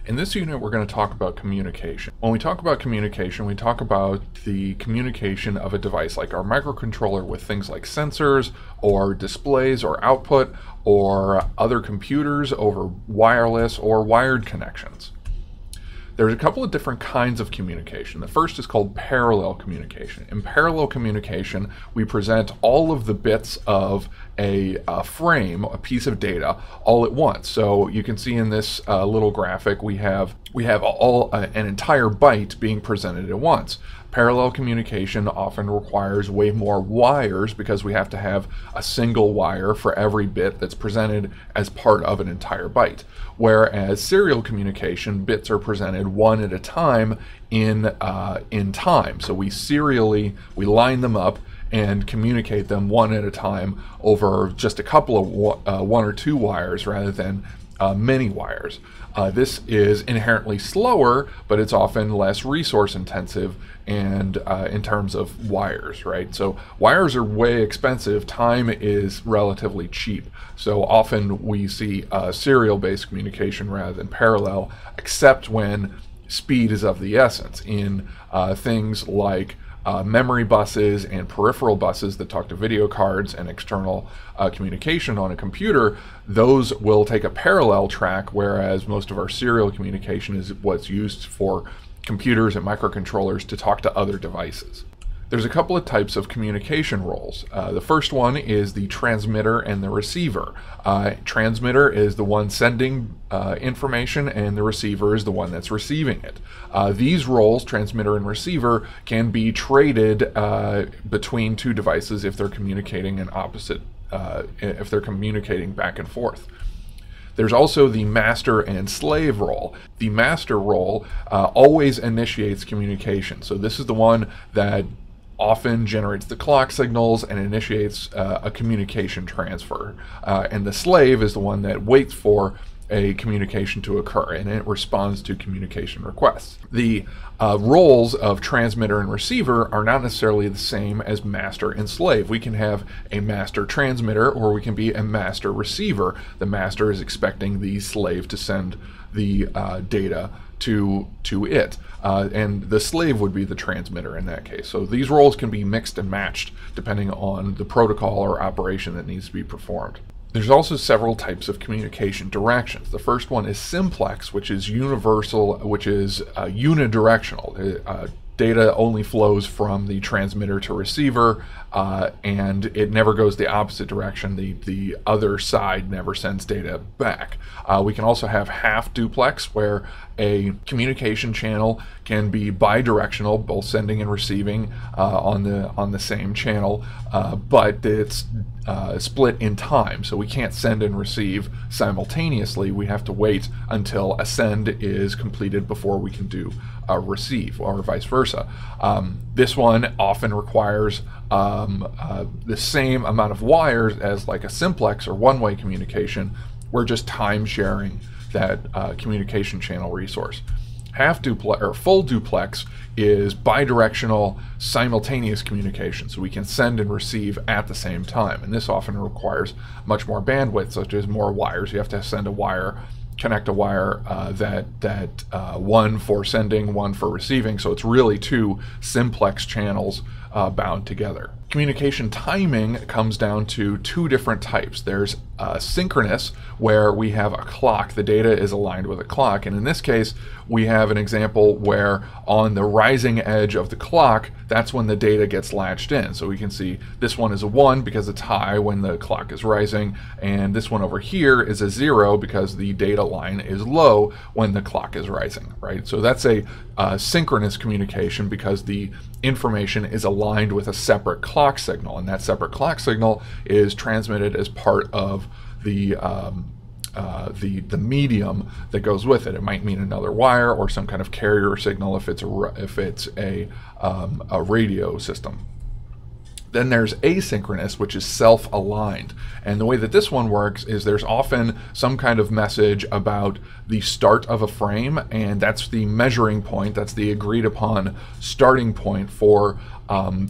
In this unit, we're going to talk about communication. When we talk about communication, we talk about the communication of a device like our microcontroller with things like sensors or displays or output or other computers over wireless or wired connections. There's a couple of different kinds of communication. The first is called parallel communication. In parallel communication, we present all of the bits of a frame, a piece of data, all at once. So you can see in this little graphic, we have an entire byte being presented at once. Parallel communication often requires way more wires because we have to have a single wire for every bit that's presented as part of an entire byte. Whereas serial communication, bits are presented one at a time in time. So we line them up and communicate them one at a time over just a couple of one or two wires rather than many wires. This is inherently slower, but it's often less resource intensive and in terms of wires, right? So wires are way expensive. Time is relatively cheap. So often we see serial-based communication rather than parallel, except when speed is of the essence in things like memory buses and peripheral buses that talk to video cards and external communication on a computer. Those will take a parallel track, whereas most of our serial communication is what's used for computers and microcontrollers to talk to other devices. There's a couple of types of communication roles. The first one is the transmitter and the receiver. Transmitter is the one sending information, and the receiver is the one that's receiving it. These roles, transmitter and receiver, can be traded between two devices if they're communicating if they're communicating back and forth. There's also the master and slave role. The master role always initiates communication. So this is the one that often generates the clock signals and initiates a communication transfer. And the slave is the one that waits for a communication to occur, and it responds to communication requests. The roles of transmitter and receiver are not necessarily the same as master and slave. We can have a master transmitter, or we can be a master receiver. The master is expecting the slave to send the data to it, and the slave would be the transmitter in that case. So these roles can be mixed and matched depending on the protocol or operation that needs to be performed. There's also several types of communication directions. The first one is simplex, which is universal, which is unidirectional. Data only flows from the transmitter to receiver, and it never goes the opposite direction. The other side never sends data back. We can also have half duplex, where a communication channel can be bidirectional, both sending and receiving on the same channel, but it's split in time. So we can't send and receive simultaneously. We have to wait until a send is completed before we can do a receive, or vice versa. This one often requires the same amount of wires as like a simplex or one-way communication. We're just time sharing that communication channel resource. Half duplex or full duplex is bidirectional simultaneous communication, so we can send and receive at the same time, and this often requires much more bandwidth, such as more wires. You have to send a wire, connect a wire one for sending, one for receiving, so it's really two simplex channels bound together. Communication timing comes down to two different types. There's synchronous, where we have a clock. The data is aligned with a clock, and in this case we have an example where on the rising edge of the clock, that's when the data gets latched in. So we can see this one is a 1 because it's high when the clock is rising, and this one over here is a 0 because the data line is low when the clock is rising, right? So that's a synchronous communication because the information is aligned with a separate clock signal, and that separate clock signal is transmitted as part of the medium that goes with it. It might mean another wire or some kind of carrier signal if it's a radio system. Then there's asynchronous, which is self-aligned. And the way that this one works is there's often some kind of message about the start of a frame, and that's the measuring point, that's the agreed upon starting point for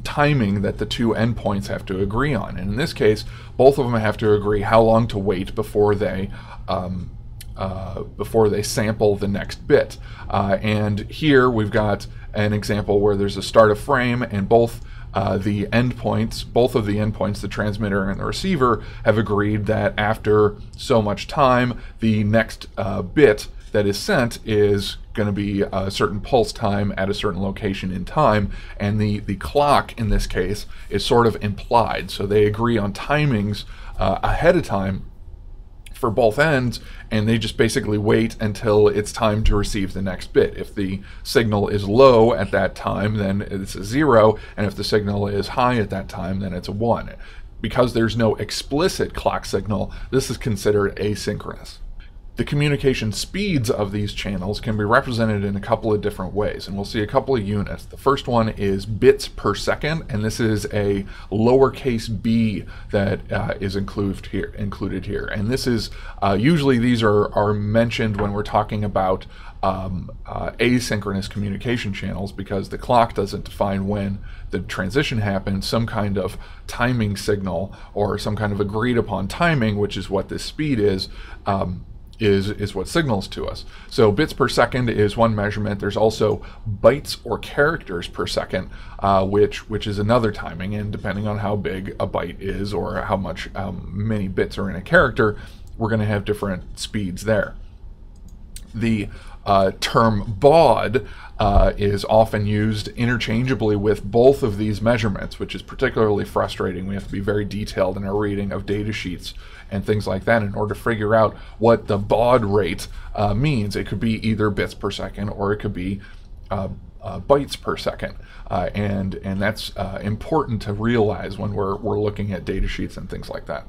timing that the two endpoints have to agree on. And in this case, both of them have to agree how long to wait before they before they sample the next bit. And here we've got an example where there's a start of frame, and both of the endpoints, the transmitter and the receiver, have agreed that after so much time, the next bit that is sent is going to be a certain pulse time at a certain location in time, and the clock in this case is sort of implied. So they agree on timings ahead of time for both ends, and they just basically wait until it's time to receive the next bit. If the signal is low at that time, then it's a 0, and if the signal is high at that time, then it's a 1. Because there's no explicit clock signal, this is considered asynchronous. The communication speeds of these channels can be represented in a couple of different ways, and we'll see a couple of units. The first one is bits per second, and this is a lowercase b that is included here. And this is usually these are mentioned when we're talking about asynchronous communication channels, because the clock doesn't define when the transition happens. Some kind of timing signal or some kind of agreed upon timing, which is what this speed is what signals to us. So bits per second is one measurement. There's also bytes or characters per second, which is another timing, and depending on how big a byte is or how many bits are in a character, we're going to have different speeds there. The term baud is often used interchangeably with both of these measurements, which is particularly frustrating. We have to be very detailed in our reading of data sheets and things like that in order to figure out what the baud rate means. It could be either bits per second, or it could be bytes per second, and that's important to realize when we're looking at data sheets and things like that.